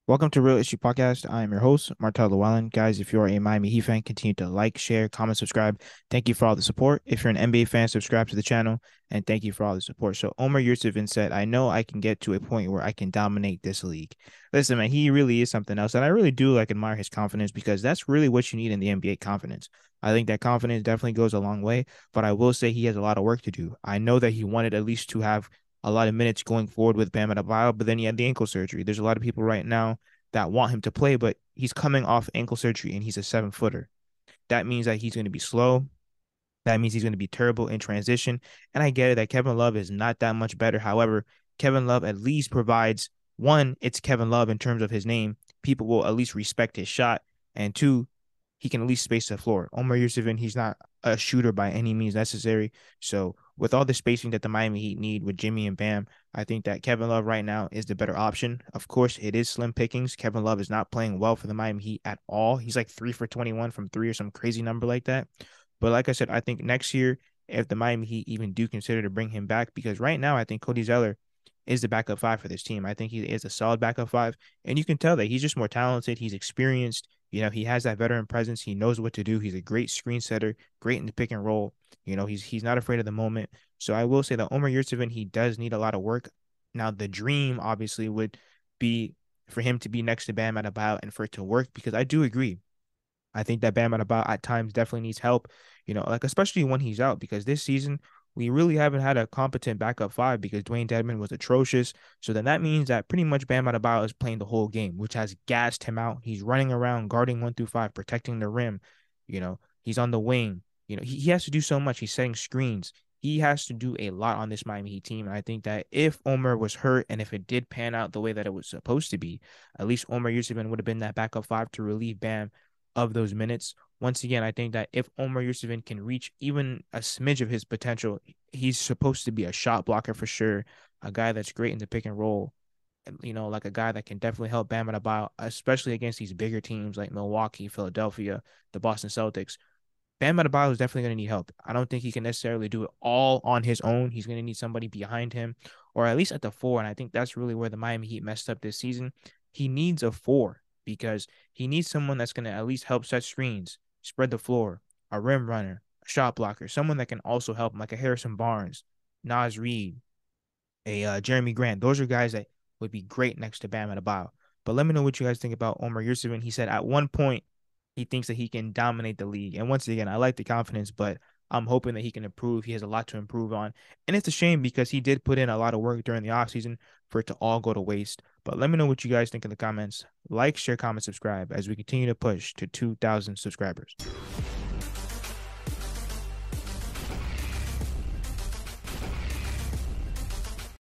Welcome to Real Issue Podcast. I am your host, Martel Llewellyn. Guys, if you are a Miami Heat fan, continue to like, share, comment, subscribe. Thank you for all the support. If you're an NBA fan, subscribe to the channel, and thank you for all the support. So Omer Yurtseven said, I know I can get to a point where I can dominate this league. Listen, man, he really is something else. And I really do admire his confidence because that's really what you need in the NBA, confidence. I think that confidence definitely goes a long way, but I will say he has a lot of work to do. I know that he wanted at least to have a lot of minutes going forward with Bam Adebayo, but then he had the ankle surgery. There's a lot of people right now that want him to play, but he's coming off ankle surgery and he's a 7 footer. That means that he's going to be slow. That means he's going to be terrible in transition. And I get it that Kevin Love is not that much better. However, Kevin Love at least provides one, it's Kevin Love in terms of his name. People will at least respect his shot. And two, he can at least space the floor. Omer Yurtseven, he's not a shooter by any means necessary. So with all the spacing that the Miami Heat need with Jimmy and Bam, I think that Kevin Love right now is the better option. Of course, it is slim pickings. Kevin Love is not playing well for the Miami Heat at all. He's like 3 for 21 from three or some crazy number like that. But like I said, I think next year, if the Miami Heat even do consider to bring him back, because right now I think Cody Zeller is the backup five for this team. I think he is a solid backup five, and you can tell that he's just more talented. He's experienced. He has that veteran presence. He knows what to do. He's a great screen setter, great in the pick and roll. He's not afraid of the moment. So I will say that Omer Yurtseven, he does need a lot of work. Now, the dream obviously would be for him to be next to Bam Adebayo and for it to work, because I do agree. I think that Bam Adebayo at times definitely needs help, like especially when he's out, because this season we really haven't had a competent backup five because Dwayne Dedmon was atrocious. So then that means that pretty much Bam Adebayo is playing the whole game, which has gassed him out. He's running around guarding 1 through 5, protecting the rim. He's on the wing. He has to do so much. He's setting screens. He has to do a lot on this Miami Heat team. And I think that if Omer was hurt and if it did pan out the way that it was supposed to be, at least Omer Yurtseven would have been that backup five to relieve Bam of those minutes. Once again, I think that if Omer Yurtseven can reach even a smidge of his potential, he's supposed to be a shot blocker for sure, a guy that's great in the pick and roll, and, like a guy that can definitely help Bam Adebayo, especially against these bigger teams like Milwaukee, Philadelphia, the Boston Celtics. Bam Adebayo is definitely going to need help. I don't think he can necessarily do it all on his own. He's going to need somebody behind him, or at least at the four. And I think that's really where the Miami Heat messed up this season. He needs a four because he needs someone that's going to at least help set screens, spread the floor, a rim runner, a shot blocker, someone that can also help him, like a Harrison Barnes, Nas Reed, a Jeremy Grant. Those are guys that would be great next to Bam Adebayo. But let me know what you guys think about Omer Yurtseven. He said at one point he thinks that he can dominate the league. And once again, I like the confidence, but I'm hoping that he can improve. He has a lot to improve on. And it's a shame because he did put in a lot of work during the offseason for it to all go to waste. But let me know what you guys think in the comments. Like, share, comment, subscribe as we continue to push to 2,000 subscribers.